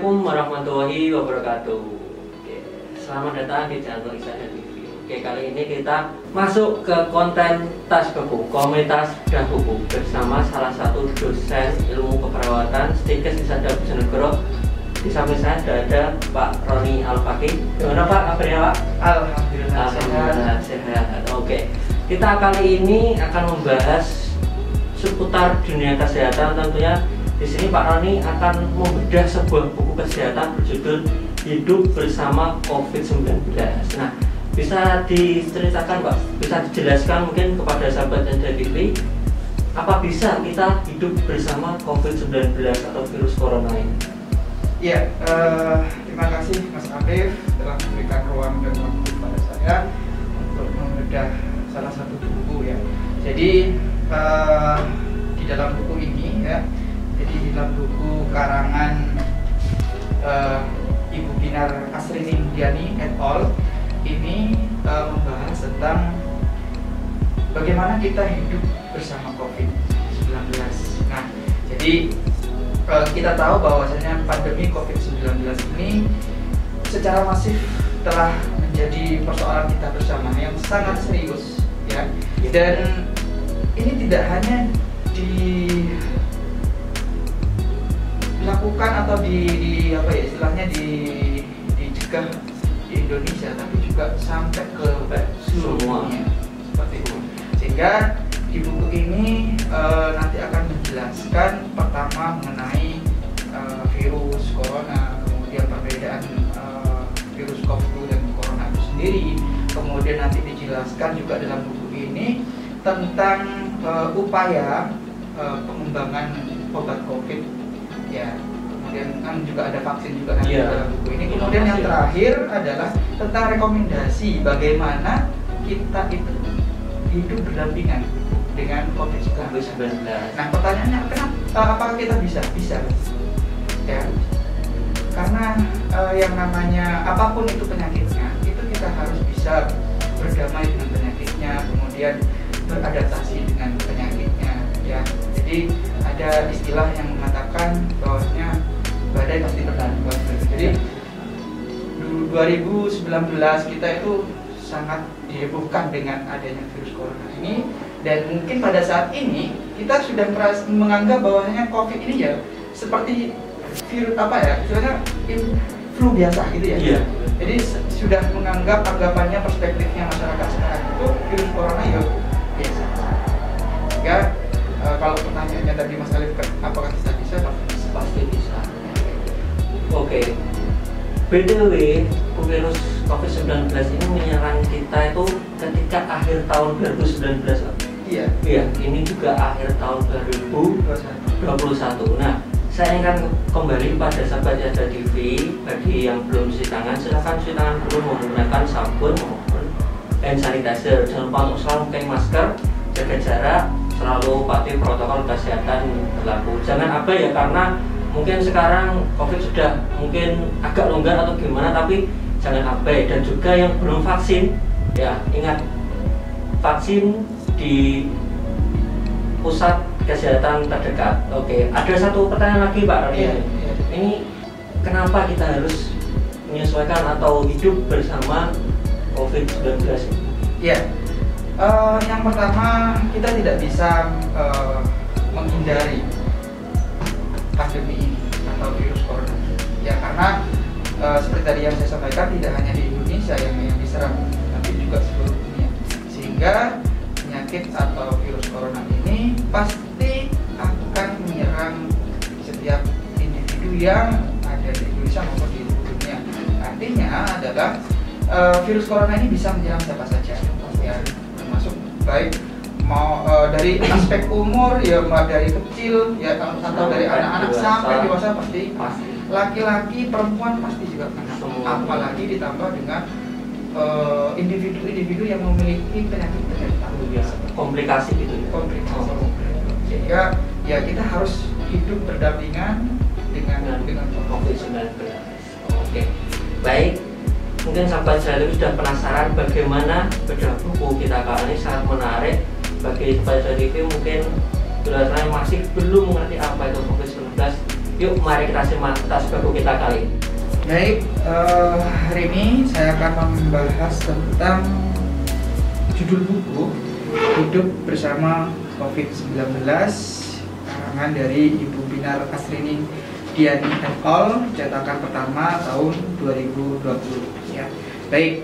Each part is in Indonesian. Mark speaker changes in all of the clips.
Speaker 1: Assalamualaikum warahmatullahi wabarakatuh. Oke, selamat datang di channel Iksada TV. Oke, kali ini kita masuk ke konten tas buku, komunitas bedah buku bersama salah satu dosen ilmu keperawatan Stikes Iksada Bojonegoro. Di samping saya sudah ada Pak Roni Al-Fakih. Gimana Pak kabarnya Pak?
Speaker 2: Alhamdulillah
Speaker 1: sehat. Oke, kita kali ini akan membahas seputar dunia kesehatan. Tentunya di sini Pak Roni akan membedah sebuah buku kesehatan berjudul Hidup Bersama COVID-19. Nah, bisa diceritakan Pak, bisa dijelaskan mungkin kepada sahabat Iksada TV, apa bisa kita hidup bersama COVID-19 atau virus corona ini?
Speaker 2: Ya, terima kasih Mas Afif telah memberikan ruang dan waktu kepada saya untuk membedah salah satu buku ya. Jadi di dalam buku ini ya, jadi dalam buku karangan Ibu Binar Asrini Mulyani et al. Ini membahas tentang bagaimana kita hidup bersama COVID-19. Nah, jadi kita tahu bahwasanya pandemi COVID-19 ini secara masif telah menjadi persoalan kita bersama yang sangat serius ya. Dan ini tidak hanya dilakukan atau apa ya istilahnya dicegah di Indonesia, tapi juga sampai ke seluruh dunia seperti itu. Sehingga di buku ini nanti akan menjelaskan pertama mengenai virus corona, kemudian perbedaan virus COVID dan corona itu sendiri, kemudian nanti dijelaskan juga dalam buku ini tentang upaya pengembangan obat COVID ya, kemudian kan juga ada vaksin juga nanti dalam buku ini. Kemudian yang terakhir adalah tentang rekomendasi bagaimana kita itu hidup berdampingan dengan COVID-19. Nah, pertanyaannya apakah kita bisa? Bisa ya, karena yang namanya apapun itu penyakitnya, itu kita harus bisa berdamai dengan penyakitnya, kemudian beradaptasi dengan penyakitnya ya. Jadi ada istilah yang mengatakan bahwasanya badai pasti berlalu. Jadi 2019 kita itu sangat dihebohkan dengan adanya virus corona ini, dan mungkin pada saat ini kita sudah menganggap bahwasanya COVID ini ya seperti virus apa ya, istilahnya flu biasa gitu ya.
Speaker 1: Iya.
Speaker 2: Jadi sudah menganggap anggapannya perspektifnya masyarakat sekarang itu virus corona ya biasa. Sehingga kalau pertanyaannya tadi Mas Alif, apakah kita bisa?
Speaker 1: Pasti bisa. Oke. BTW, virus COVID-19 ini menyerang kita itu ketika akhir tahun 2019.
Speaker 2: Iya.
Speaker 1: Iya, ini juga akhir tahun 2021. Nah, saya ingin kembali pada sahabat Iksada TV. Bagi yang belum cuci tangan, silahkan cuci tangan dulu menggunakan sabun maupun hand sanitizer. Jangan lupa untuk selalu pakai masker, jaga jarak, selalu patuhi protokol kesehatan berlaku. Jangan abai ya, karena mungkin sekarang COVID sudah mungkin agak longgar atau gimana, tapi jangan abai. Dan juga yang belum vaksin, ya ingat vaksin di pusat kesehatan terdekat. Oke, ada satu pertanyaan lagi Pak Roni. Ini kenapa kita harus menyesuaikan atau hidup bersama COVID-19?
Speaker 2: Iya. Yang pertama, kita tidak bisa menghindari pandemi ini atau virus corona ya, karena seperti tadi yang saya sampaikan, tidak hanya di Indonesia yang diserang, tapi juga seluruh dunia. Sehingga penyakit atau virus corona ini pasti akan menyerang setiap individu yang ada di Indonesia maupun di dunia. Artinya adalah virus corona ini bisa menyerang siapa saja ya, termasuk baik mau dari aspek umur ya, dari kecil ya, atau dari anak-anak sampai dewasa pasti. Laki-laki, perempuan pasti juga kena. Apalagi ditambah dengan individu-individu yang memiliki penyakit-penyakit
Speaker 1: komplikasi gitu ya.
Speaker 2: Komplikasi. Sehingga ya kita harus hidup berdampingan dengan
Speaker 1: COVID-19. Oke. Baik. Mungkin sahabat saya sudah penasaran bagaimana bedah buku kita kali ini, sangat menarik. Bagi sahabat TV mungkin sudah masih belum mengerti apa itu COVID-19, Yuk, mari kita simak tas buku kita kali ini.
Speaker 2: Baik, hari ini saya akan membahas tentang judul buku Hidup Bersama COVID-19 karangan dari Ibu Binar Asrini Diani et al. Cetakan pertama tahun 2020 ya. Baik,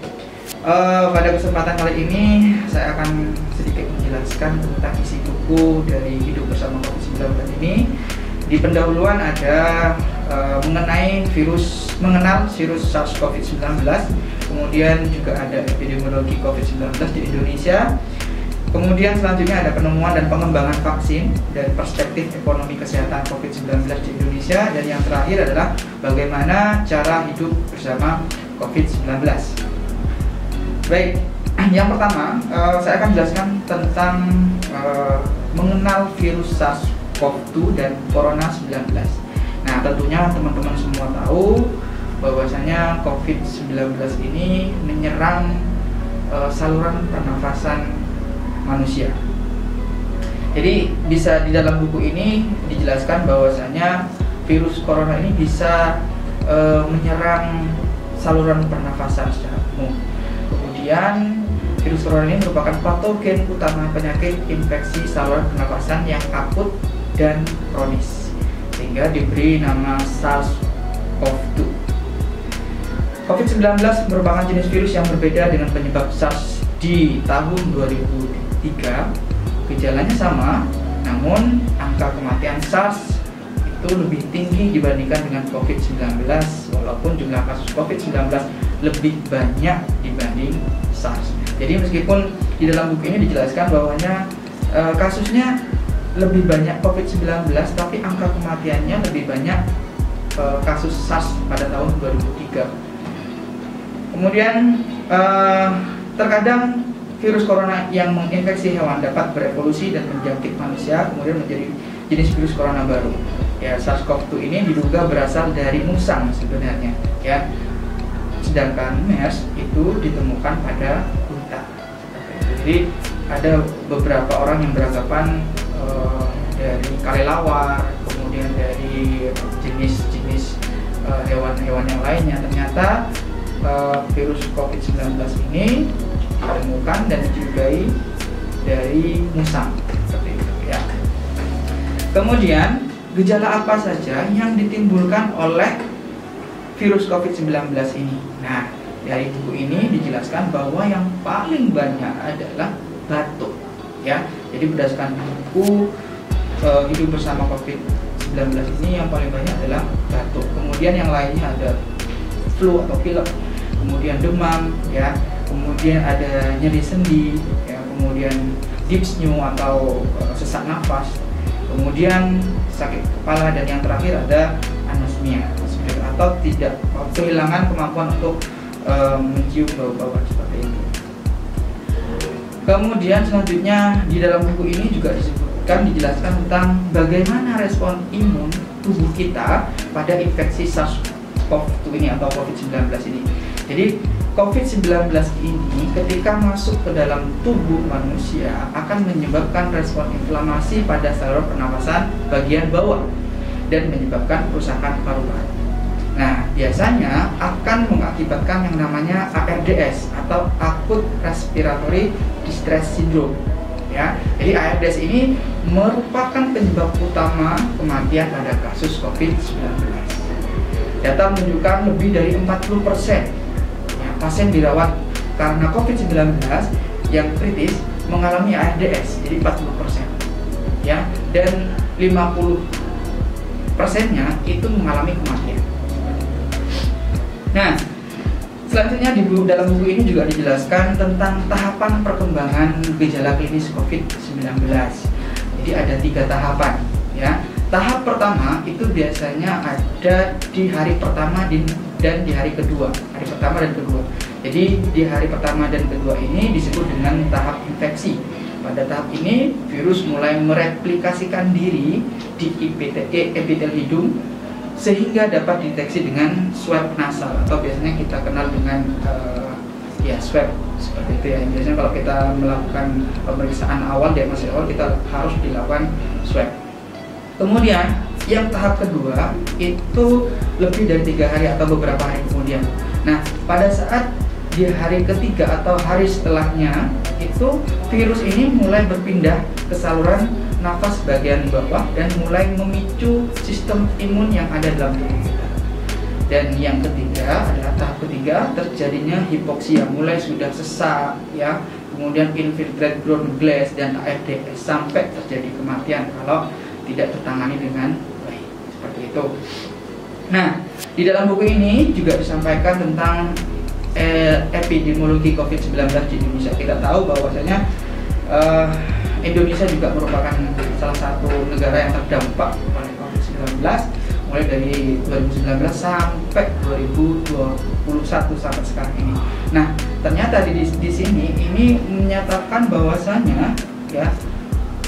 Speaker 2: pada kesempatan kali ini saya akan sedikit menjelaskan tentang isi buku dari Hidup Bersama COVID-19 ini. Di pendahuluan ada mengenal virus SARS-CoV-19, kemudian juga ada epidemiologi COVID-19 di Indonesia. Kemudian selanjutnya ada penemuan dan pengembangan vaksin dan perspektif ekonomi kesehatan COVID-19 di Indonesia. Dan yang terakhir adalah bagaimana cara hidup bersama COVID-19. Baik, yang pertama saya akan jelaskan tentang mengenal virus SARS-CoV-2 dan Corona 19. Nah, tentunya teman-teman semua tahu bahwasanya COVID-19 ini menyerang saluran pernafasan manusia. Jadi bisa di dalam buku ini dijelaskan bahwasanya virus corona ini bisa menyerang saluran pernafasan secara umum. Kemudian virus corona ini merupakan patogen utama penyakit infeksi saluran pernafasan yang akut dan kronis, sehingga diberi nama SARS-CoV-2. COVID-19 merupakan jenis virus yang berbeda dengan penyebab SARS di tahun 2003. Gejalanya sama, namun angka kematian SARS itu lebih tinggi dibandingkan dengan COVID-19, walaupun jumlah kasus COVID-19 lebih banyak dibanding SARS. Jadi meskipun di dalam buku ini dijelaskan bahwanya kasusnya lebih banyak COVID-19, tapi angka kematiannya lebih banyak kasus SARS pada tahun 2003. Kemudian terkadang virus corona yang menginfeksi hewan dapat berevolusi dan menjangkit manusia, kemudian menjadi jenis virus corona baru. Ya, SARS-CoV-2 ini diduga berasal dari musang sebenarnya, ya. Sedangkan MERS itu ditemukan pada unta. Jadi ada beberapa orang yang beranggapan dari kelelawar, kemudian dari jenis-jenis hewan-hewan yang lainnya. Ternyata virus COVID-19 ini ditemukan dan dijumpai dari musang, seperti itu ya. Kemudian gejala apa saja yang ditimbulkan oleh virus COVID-19 ini? Nah, dari buku ini dijelaskan bahwa yang paling banyak adalah batuk ya. Jadi berdasarkan buku Hidup Bersama COVID-19 ini yang paling banyak adalah batuk. Kemudian yang lainnya ada flu atau pilek, kemudian demam ya, kemudian ada nyeri sendi ya, kemudian dyspnea atau sesak nafas, kemudian sakit kepala, dan yang terakhir ada anosmia atau kehilangan kemampuan untuk mencium bau-bauan seperti itu. Kemudian selanjutnya di dalam buku ini juga dijelaskan tentang bagaimana respon imun tubuh kita pada infeksi SARS-CoV-2 ini atau COVID-19 ini. Jadi COVID-19 ini ketika masuk ke dalam tubuh manusia akan menyebabkan respon inflamasi pada saluran pernafasan bagian bawah dan menyebabkan kerusakan paru-paru. Nah, biasanya akan mengakibatkan yang namanya ARDS atau Acute Respiratory Distress Syndrome. Ya, jadi ARDS ini merupakan penyebab utama kematian pada kasus COVID-19. Data menunjukkan lebih dari 40% pasien dirawat karena COVID-19 yang kritis mengalami ARDS, jadi 40% ya, dan 50%-nya itu mengalami kematian. Nah, selanjutnya dalam buku ini juga dijelaskan tentang tahapan perkembangan gejala klinis COVID-19. Jadi ada 3 tahapan ya. Tahap pertama itu biasanya ada di hari pertama dan di hari kedua. Hari pertama dan kedua. Jadi di hari pertama dan kedua ini disebut dengan tahap infeksi. Pada tahap ini virus mulai mereplikasikan diri di epitel hidung sehingga dapat dideteksi dengan swab nasal atau biasanya kita kenal dengan swab seperti itu ya. Biasanya kalau kita melakukan pemeriksaan awal, diagnosis awal, kita harus dilakukan swab. Kemudian Yang tahap kedua itu lebih dari 3 hari atau beberapa hari kemudian. Nah, pada saat di hari ketiga atau hari setelahnya itu virus ini mulai berpindah ke saluran nafas bagian bawah dan mulai memicu sistem imun yang ada dalam tubuh kita. Dan yang ketiga adalah tahap ketiga, terjadinya hipoksia, mulai sudah sesak ya, kemudian infiltrate ground glass dan ARDS sampai terjadi kematian kalau tidak tertangani dengan baik, seperti itu. Nah, di dalam buku ini juga disampaikan tentang epidemiologi COVID-19 di Indonesia. Kita tahu bahwasanya Indonesia juga merupakan salah satu negara yang terdampak oleh COVID-19 mulai dari 2019 sampai 2021 sampai sekarang ini. Nah, ternyata di sini ini menyatakan bahwasanya ya,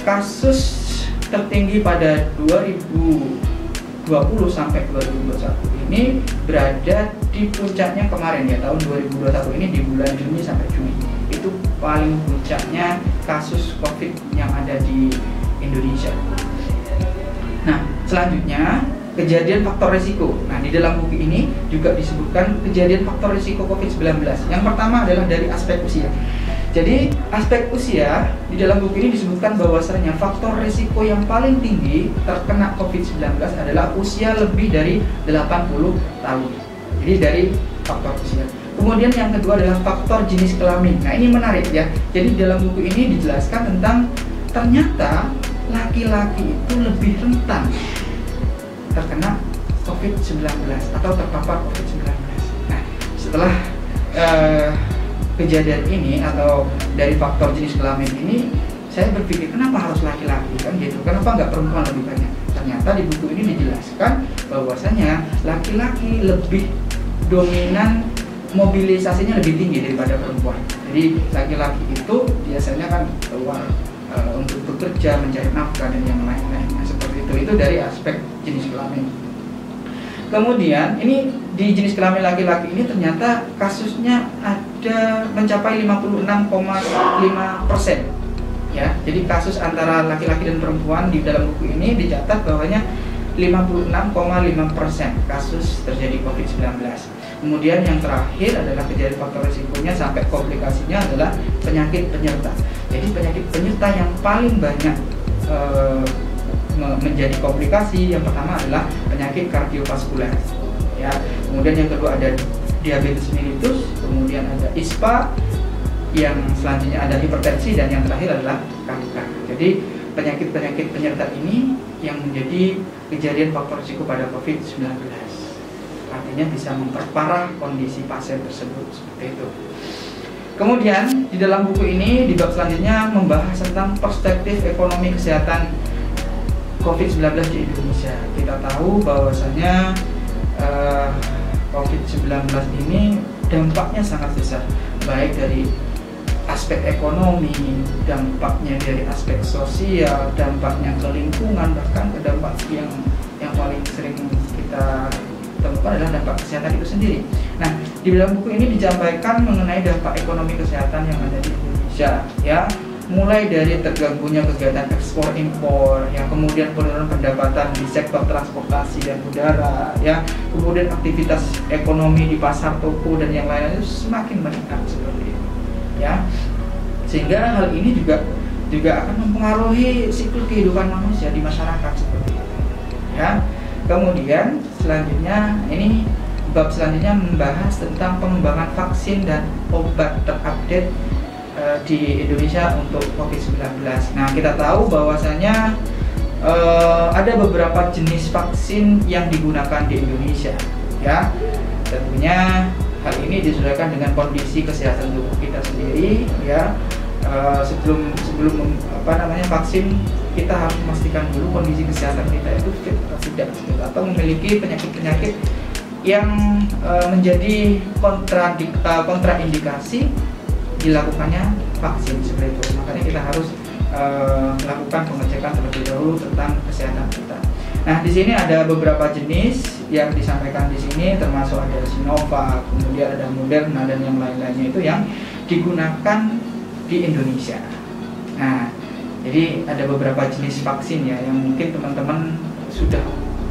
Speaker 2: kasus tertinggi pada 2020 sampai 2021 ini berada di puncaknya kemarin ya, tahun 2021 ini di bulan Juni sampai Juli. Itu paling puncaknya kasus COVID yang ada di Indonesia. Nah, selanjutnya kejadian faktor risiko. Nah, di dalam buku ini juga disebutkan kejadian faktor risiko COVID-19. Yang pertama adalah dari aspek usia. Jadi, aspek usia di dalam buku ini disebutkan bahwasanya faktor risiko yang paling tinggi terkena COVID-19 adalah usia lebih dari 80 tahun. Jadi dari faktor usia. Kemudian yang kedua adalah faktor jenis kelamin. Nah, ini menarik ya. Jadi dalam buku ini dijelaskan tentang ternyata laki-laki itu lebih rentan terkena COVID-19 atau terpapar COVID-19. Nah, setelah kejadian ini atau dari faktor jenis kelamin ini, saya berpikir kenapa harus laki-laki kan gitu? Kenapa nggak perempuan lebih banyak? Ternyata di buku ini dijelaskan bahwasanya laki-laki lebih dominan, mobilisasinya lebih tinggi daripada perempuan. Jadi laki-laki itu biasanya kan keluar untuk bekerja, mencari nafkah dan yang lain-lainnya seperti itu. Itu dari aspek jenis kelamin. Kemudian ini di jenis kelamin laki-laki ini ternyata kasusnya ada mencapai 56,5%. Ya, jadi kasus antara laki-laki dan perempuan di dalam buku ini dicatat bahwanya 56,5% kasus terjadi COVID-19. Kemudian yang terakhir adalah kejadian faktor risikonya sampai komplikasinya adalah penyakit penyerta. Jadi penyakit penyerta yang paling banyak menjadi komplikasi, yang pertama adalah penyakit kardiovaskuler. Ya, kemudian yang kedua ada diabetes mellitus, kemudian ada ISPA, yang selanjutnya ada hipertensi, dan yang terakhir adalah kanker. Jadi penyakit-penyakit penyerta ini yang menjadi kejadian faktor risiko pada COVID-19. Artinya bisa memperparah kondisi pasien tersebut seperti itu. Kemudian di dalam buku ini di bab selanjutnya membahas tentang perspektif ekonomi kesehatan COVID-19 di Indonesia. Kita tahu bahwasanya COVID-19 ini dampaknya sangat besar, baik dari aspek ekonomi, dampaknya dari aspek sosial, dampaknya ke lingkungan, bahkan ke dampak yang paling sering kita temukan adalah dampak kesehatan itu sendiri. Nah, di dalam buku ini disampaikan mengenai dampak ekonomi kesehatan yang ada di Indonesia, ya, mulai dari terganggunya kegiatan ekspor impor, yang kemudian penurunan pendapatan di sektor transportasi dan udara, ya, kemudian aktivitas ekonomi di pasar toko dan yang lainnya itu semakin meningkat seperti itu, ya, sehingga hal ini juga akan mempengaruhi siklus kehidupan manusia di masyarakat seperti itu, ya. Kemudian selanjutnya ini bab selanjutnya membahas tentang pengembangan vaksin dan obat terupdate di Indonesia untuk COVID-19. Nah, kita tahu bahwasanya ada beberapa jenis vaksin yang digunakan di Indonesia, ya. Tentunya hal ini disesuaikan dengan kondisi kesehatan tubuh kita sendiri, ya. Sebelum vaksin, kita harus memastikan dulu kondisi kesehatan kita itu fit atau tidak, atau memiliki penyakit-penyakit yang menjadi kontraindikasi dilakukannya vaksin seperti itu. Makanya kita harus melakukan pengecekan terlebih dahulu tentang kesehatan kita. Nah, di sini ada beberapa jenis yang disampaikan di sini, termasuk ada Sinovac, kemudian ada Moderna dan yang lain-lainnya itu yang digunakan di Indonesia. Nah, jadi ada beberapa jenis vaksin ya yang mungkin teman-teman sudah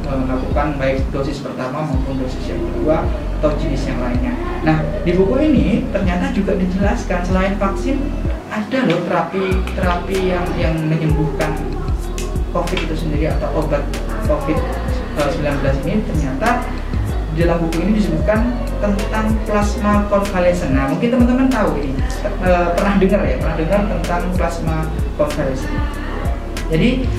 Speaker 2: melakukan baik dosis pertama maupun dosis yang kedua atau jenis yang lainnya. Nah, di buku ini ternyata juga dijelaskan selain vaksin ada loh terapi yang menyembuhkan COVID itu sendiri atau obat COVID-19 ini. Ternyata di dalam buku ini disebutkan tentang plasma konvalesen. Nah, mungkin teman-teman tahu ini, pernah dengar tentang plasma konvalesen. Jadi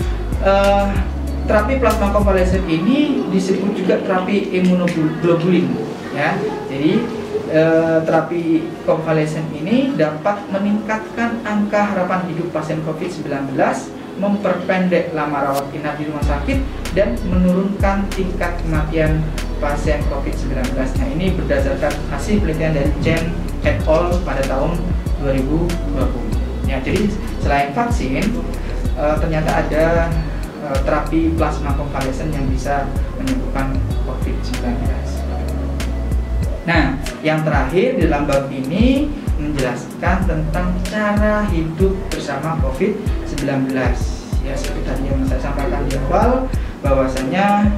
Speaker 2: terapi plasma konvalesen ini disebut juga terapi imunoglobulin, ya. Jadi terapi konvalesen ini dapat meningkatkan angka harapan hidup pasien COVID-19, memperpendek lama rawat inap di rumah sakit, dan menurunkan tingkat kematian pasien COVID-19. Nah, ini berdasarkan hasil penelitian dari Chen et al. Pada tahun 2020. Ya, jadi selain vaksin, ternyata ada terapi plasma konvalesen yang bisa menyembuhkan COVID-19. Nah, yang terakhir di dalam bab ini menjelaskan tentang cara hidup bersama COVID-19. Ya, seperti tadi yang saya sampaikan di awal, bahwasanya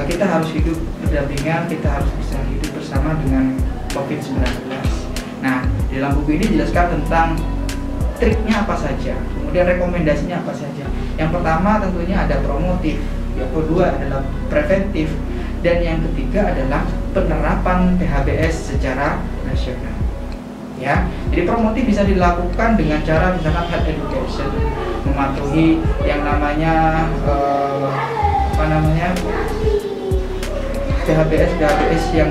Speaker 2: kita harus hidup berdampingan, kita harus bisa hidup bersama dengan COVID-19. Nah, di dalam buku ini dijelaskan tentang triknya apa saja, kemudian rekomendasinya apa saja. Yang pertama tentunya ada promotif, yang kedua adalah preventif, dan yang ketiga adalah penerapan PHBS secara nasional. Ya, jadi promotif bisa dilakukan dengan cara misalkan health education, mematuhi yang namanya PHBS yang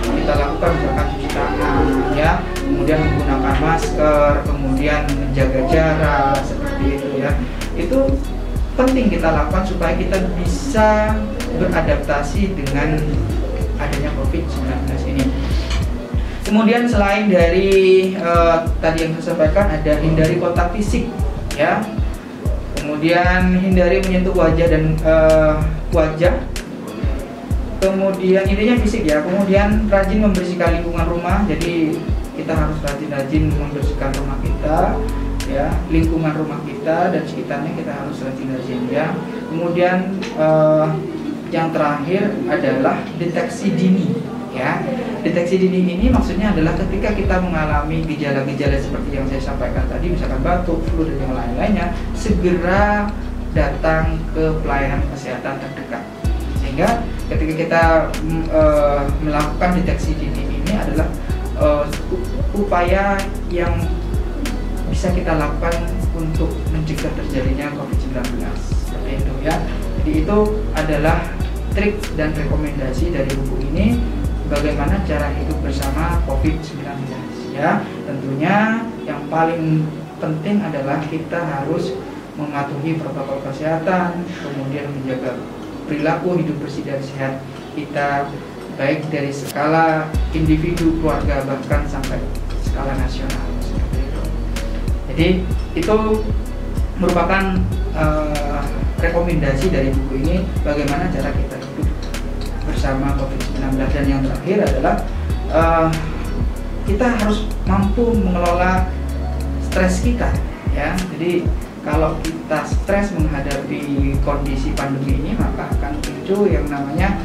Speaker 2: kita lakukan, misalkan cuci tangan, ya, kemudian menggunakan masker, kemudian menjaga jarak, seperti itu ya. Itu penting kita lakukan supaya kita bisa beradaptasi dengan adanya COVID-19 ini. Kemudian selain dari tadi yang saya sampaikan, ada hindari kontak fisik, ya. Kemudian hindari menyentuh wajah dan wajah. Kemudian intinya fisik ya. Kemudian rajin membersihkan lingkungan rumah. Jadi kita harus rajin membersihkan rumah kita, ya, lingkungan rumah kita dan sekitarnya kita harus rajin ya. Kemudian yang terakhir adalah deteksi dini, ya. Deteksi dini ini maksudnya adalah ketika kita mengalami gejala-gejala seperti yang saya sampaikan tadi, misalkan batuk, flu dan yang lain-lainnya, segera datang ke pelayanan kesehatan terdekat. Sehingga ketika kita melakukan deteksi dini ini adalah upaya yang bisa kita lakukan untuk mencegah terjadinya COVID-19, seperti itu ya. Jadi itu adalah trik dan rekomendasi dari buku ini bagaimana cara hidup bersama COVID-19 ya. Tentunya yang paling penting adalah kita harus mematuhi protokol kesehatan, kemudian menjaga perilaku hidup bersih dan sehat kita, baik dari skala individu, keluarga, bahkan sampai skala nasional. Jadi itu merupakan rekomendasi dari buku ini bagaimana cara kita hidup bersama COVID-19. Dan yang terakhir adalah kita harus mampu mengelola stres kita, ya. Jadi kalau kita stres menghadapi kondisi pandemi ini, maka akan muncul yang namanya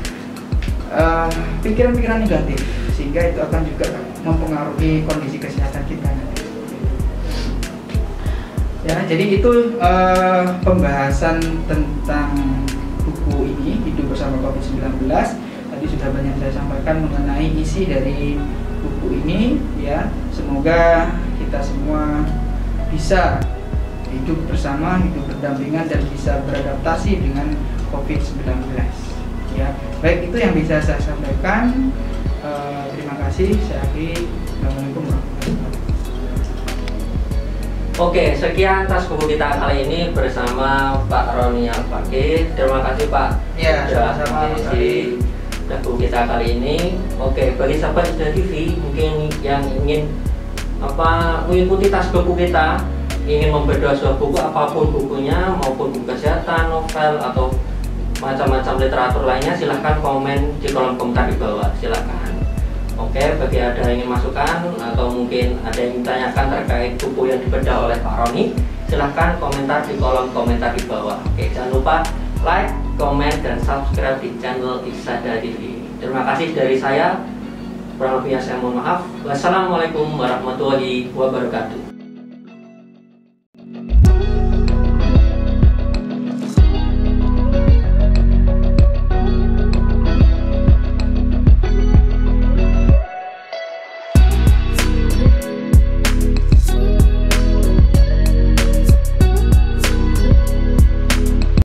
Speaker 2: pikiran-pikiran negatif, sehingga itu akan juga mempengaruhi kondisi kesehatan kita nanti. Ya, jadi itu pembahasan tentang buku ini, Hidup Bersama COVID-19. Tadi sudah banyak saya sampaikan mengenai isi dari buku ini, ya. Semoga kita semua bisa hidup bersama, hidup berdampingan, dan bisa beradaptasi dengan COVID-19. Ya, baik, itu yang bisa saya sampaikan. Terima kasih. Saya akhiri. Assalamualaikum warahmatullahi wabarakatuh.
Speaker 1: Oke, sekian tas buku kita kali ini bersama Pak Roni Al-Fakih. Terima kasih Pak sudah mengisi buku kita kali ini. Oke, bagi sahabat Sudah TV mungkin yang ingin mengikuti tas buku kita, ingin membedah sebuah buku apapun bukunya, maupun buku kesehatan, novel, atau macam-macam literatur lainnya, silahkan komen di kolom komentar di bawah, silahkan. Oke, bagi ada yang ingin masukan atau mungkin ada yang ditanyakan terkait buku yang dibedah oleh Pak Roni, silahkan komentar di kolom komentar di bawah. Oke, jangan lupa like, komen, dan subscribe di channel Iksada TV. Terima kasih dari saya. Kurang lebihnya saya mohon maaf. Wassalamualaikum warahmatullahi wabarakatuh.